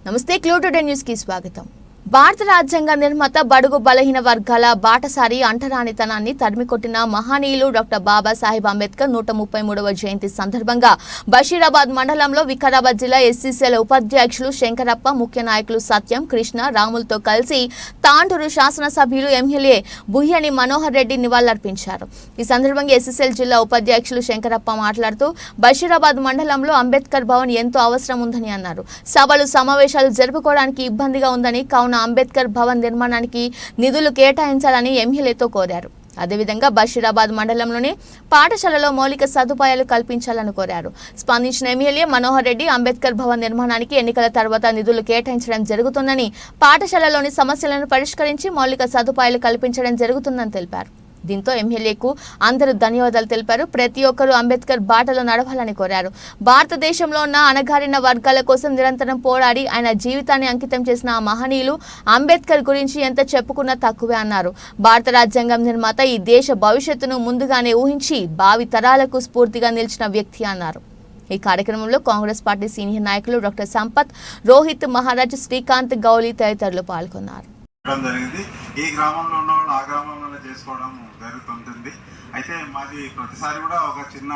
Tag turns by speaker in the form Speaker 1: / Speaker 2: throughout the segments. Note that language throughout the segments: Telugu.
Speaker 1: నమస్తే క్లూ టుడే న్యూస్ కి స్వాగతం. భారత రాజ్యాంగ నిర్మాత బడుగు బలహీన వర్గాల బాటసారి అంటరానితనాన్ని తరిమికొట్టిన మహనీయులు డాక్టర్ బాబాసాహెబ్ అంబేద్కర్ 133వ జయంతి సందర్భంగా బషీరాబాద్ మండలంలో వికారాబాద్ జిల్లా ఎస్సీసీల ఉపాధ్యక్షులు శంకరప్ప, ముఖ్య నాయకులు సత్యం, కృష్ణ, రాములతో కలిసి తాండూరు శాసనసభ్యులు ఎమ్మెల్యే బుయ్యని మనోహర్ రెడ్డి నివాళులర్పించారు. ఈ సందర్భంగా ఎస్సీసీల జిల్లా ఉపాధ్యక్షులు శంకరప్ప మాట్లాడుతూ బషీరాబాద్ మండలంలో అంబేద్కర్ భవన్ ఎంతో అవసరం ఉందని అన్నారు. సభలు సమావేశాలు జరుపుకోవడానికి ఇబ్బందిగా ఉందని, కావున అంబేద్కర్ భవన్ నిర్మాణానికి నిధులు కేటాయించాలని ఎమ్మెల్యేతో కోరారు. అదేవిధంగా బషీరాబాద్ మండలంలోని పాఠశాలలో మౌలిక సదుపాయాలు కల్పించాలని కోరారు. స్పందించిన ఎమ్మెల్యే మనోహర్ రెడ్డి అంబేద్కర్ భవన్ నిర్మాణానికి ఎన్నికల తర్వాత నిధులు కేటాయించడం జరుగుతుందని, పాఠశాలలోని సమస్యలను పరిష్కరించి మౌలిక సదుపాయాలు కల్పించడం జరుగుతుందని తెలిపారు. దీంతో ఎమ్మెల్యేకు అందరూ ధన్యవాదాలు తెలిపారు. ప్రతి ఒక్కరూ అంబేద్కర్ బాటలో నడవాలని కోరారు. భారతదేశంలో ఉన్న అణగారిన వర్గాల కోసం నిరంతరం పోరాడి ఆయన జీవితాన్ని అంకితం చేసిన ఆ మహనీయులు అంబేద్కర్ గురించి ఎంత చెప్పుకున్నా తక్కువే అన్నారు. భారత రాజ్యాంగం నిర్మాత ఈ దేశ భవిష్యత్తును ముందుగానే ఊహించి భావి తరాలకు స్ఫూర్తిగా నిలిచిన వ్యక్తి అన్నారు. ఈ కార్యక్రమంలో కాంగ్రెస్ పార్టీ సీనియర్ నాయకులు డాక్టర్ సంపత్, రోహిత్ మహారాజ్, శ్రీకాంత్, గౌలి తదితరులు పాల్గొన్నారు.
Speaker 2: జరిగింది. ఈ గ్రామంలో ఉన్న వాళ్ళు ఆ గ్రామంలో చేసుకోవడం జరుగుతుంటుంది. అయితే మాది ప్రతిసారి కూడా ఒక చిన్న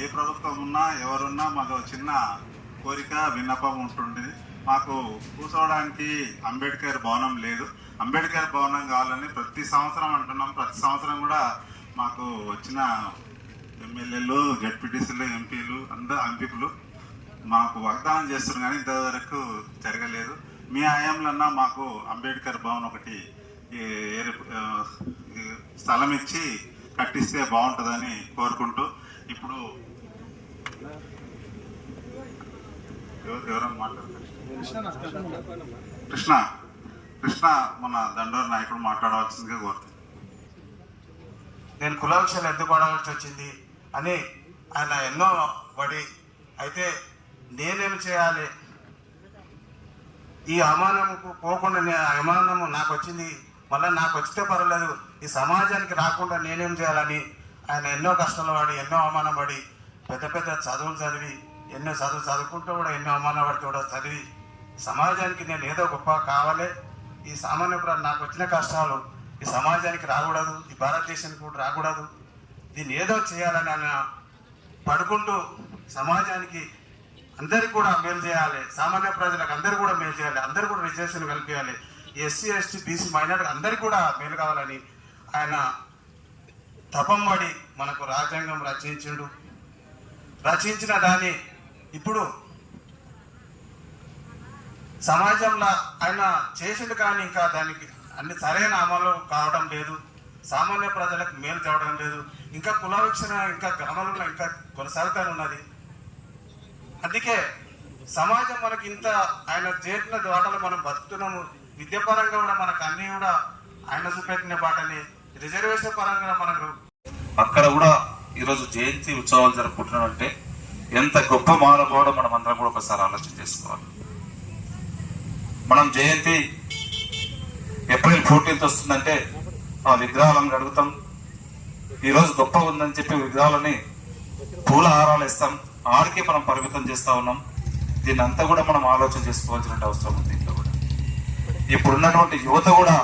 Speaker 2: ఏ ప్రభుత్వం ఉన్నా ఎవరున్నా మాకు చిన్న కోరిక విన్నపం ఉంటుంది. మాకు కూర్చోవడానికి అంబేద్కర్ భవనం లేదు. అంబేద్కర్ భవనం కావాలని ప్రతి సంవత్సరం అంటున్నాం. ప్రతి సంవత్సరం కూడా మాకు వచ్చిన ఎమ్మెల్యేలు, జడ్పీటీసీలు, ఎంపీలు, అందరూ ఎంపీలు మాకు వాగ్దానం చేస్తున్నారు, కానీ ఇంతవరకు జరగలేదు. మీ హయాంలన్నా మాకు అంబేద్కర్ భవన్ ఒకటి స్థలం ఇచ్చి కట్టిస్తే బాగుంటుందని కోరుకుంటూ, ఇప్పుడు ఎవరైనా మాట్లాడతారు? కృష్ణ మన దండోర్ నాయకుడు మాట్లాడవలసిందిగా కోరుతుంది.
Speaker 3: నేను కుల విషయాలు ఎందుకు పడవలసి వచ్చింది అని ఆయన ఎన్నో పడి, అయితే నేనేమి చేయాలి, ఈ అవమానంకు పోకుండా అవమానము నాకు వచ్చింది, మళ్ళీ నాకు వచ్చితే పర్వాలేదు, ఈ సమాజానికి రాకుండా నేనేం చేయాలని ఆయన ఎన్నో కష్టాలు పడి, ఎన్నో అవమానం పడి, పెద్ద పెద్ద చదువులు చదివి, ఎన్నో చదువుకుంటూ కూడా ఎన్నో అవమానం పడితే కూడా చదివి సమాజానికి నేను ఏదో గొప్ప కావాలి, ఈ సామాన్య నాకు వచ్చిన కష్టాలు ఈ సమాజానికి రాకూడదు, ఈ భారతదేశానికి కూడా రాకూడదు, దీన్ని ఏదో చేయాలని ఆయన పడుకుంటూ సమాజానికి అందరికి కూడా మేలు చేయాలి, సామాన్య ప్రజలకు అందరూ కూడా మేలు చేయాలి, అందరూ కూడా రిజర్వేషన్ కల్పించాలి, ఎస్సీ, ఎస్టీ, బీసీ, మైనారిటీ అందరికీ కూడా మేలు కావాలని ఆయన తపం పడి మనకు రాజ్యాంగం రచించిన దాన్ని ఇప్పుడు సమాజంలో ఆయన చేసిండు, కానీ ఇంకా దానికి అన్ని సరైన అమలు కావడం లేదు, సామాన్య ప్రజలకు మేలు కావడం లేదు, ఇంకా కులవీక్షణ ఇంకా గ్రామాలలో ఇంకా కొనసాగుతూనే ఉన్నది. అందుకే సమాజం మనకి ఇంత ఆయన చేసిన బాటలు మనం బతుకుతున్నాము. విద్యాపరంగా కూడా మనకు అన్ని కూడా ఆయన చూపెట్టిన బాటని, రిజర్వేషన్ పరంగా మనకు
Speaker 4: అక్కడ కూడా ఈరోజు జయంతి ఉత్సవాలు జరుపుకుంటున్నామంటే ఎంత గొప్ప మానవుడో మనం అందరం కూడా ఒకసారి ఆలోచన చేసుకోవాలి. మనం జయంతి ఏప్రిల్ 14th వస్తుందంటే ఆ విగ్రహాలను అడుగుతాం. ఈరోజు గొప్ప ఉందని చెప్పి విగ్రహాలని పూల హారాలు ఇస్తాం, ఆడికి మనం పరిమితం చేస్తా ఉన్నాం. దీన్ని అంతా కూడా మనం ఆలోచన చేసుకోవాల్సిన అవసరం ఉంది. దీంట్లో కూడా ఇప్పుడున్నటువంటి యువత కూడా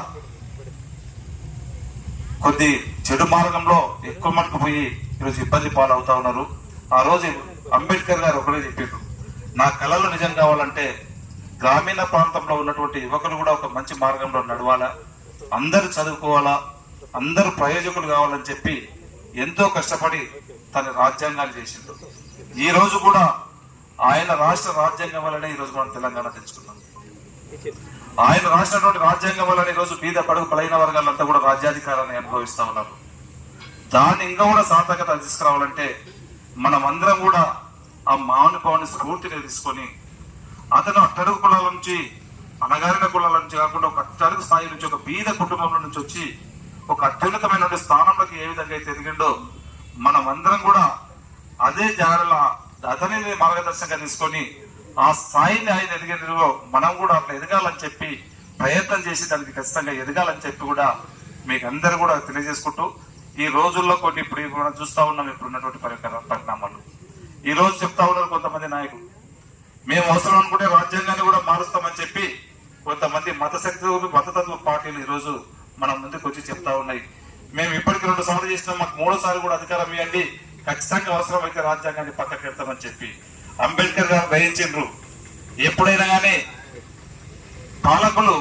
Speaker 4: కొద్ది చెడు మార్గంలో ఎక్కువ మటుకు పోయి ఈరోజు ఇబ్బంది పాలవుతా ఉన్నారు. ఆ రోజు అంబేద్కర్ గారు ఒకటే చెప్పారు, నా కళలు నిజం కావాలంటే గ్రామీణ ప్రాంతంలో ఉన్నటువంటి యువకులు కూడా ఒక మంచి మార్గంలో నడవాలా, అందరూ చదువుకోవాలా, అందరూ ప్రయోజకులు కావాలని చెప్పి ఎంతో కష్టపడి తన రాజ్యాంగాన్ని చేసిండు. ఈ రోజు కూడా ఆయన రాష్ట్ర రాజ్యాంగం వల్లనే ఈ రోజు మనం తెలంగాణ తెచ్చుకున్నాం. ఆయన రాసినటువంటి రాజ్యాంగం వల్లనే ఈ రోజు బీద పడుగు బలైన వర్గాలంతా కూడా రాజ్యాధికారాన్ని అనుభవిస్తా ఉన్నారు. దాన్ని ఇంకా కూడా సార్థకత తీసుకురావాలంటే మనం అందరం కూడా ఆ మహానుభావుని స్ఫూర్తిని తీసుకొని, అతను అట్టడుగు కులాల నుంచి, అణగారిన కులాల నుంచి కాకుండా ఒక అట్టడుగు స్థాయి నుంచి, ఒక బీద కుటుంబంలో నుంచి వచ్చి ఒక అత్యున్నతమైన స్థానంలోకి ఏ విధంగా అయితే ఎదిగిండో, మనం అందరం కూడా అదే జాడల అతనిని మార్గదర్శకంగా తీసుకొని ఆ స్థాయిని ఆయన ఎదిగినో మనం కూడా అట్లా ఎదగాలని చెప్పి ప్రయత్నం చేసి దానికి ఖచ్చితంగా ఎదగాలని చెప్పి కూడా మీకు అందరూ కూడా తెలియజేసుకుంటూ, ఈ రోజుల్లో కొన్ని ఇప్పుడు మనం చూస్తా ఉన్నాం ఇప్పుడున్నటువంటి పరిణామాలు. ఈ రోజు చెప్తా ఉన్నారు కొంతమంది నాయకులు, మేము అవసరం అనుకుంటే రాజ్యాంగాన్ని కూడా కొంతమంది మత శక్తులు మతతత్వ పార్టీలు ఈ రోజు మనం ముందుకు వచ్చి చెప్తా ఉన్నాయి. మేము ఇప్పటికి 2 సార్లు చేసినాం, మాకు 3సారి కూడా అధికారం ఇవ్వండి, ఖచ్చితంగా అవసరమైతే రాజ్యాంగాన్ని పక్కకు పెడతామని చెప్పి అంబేద్కర్ గారు గ్రహించారు. ఎప్పుడైనా కానీ పాలకులు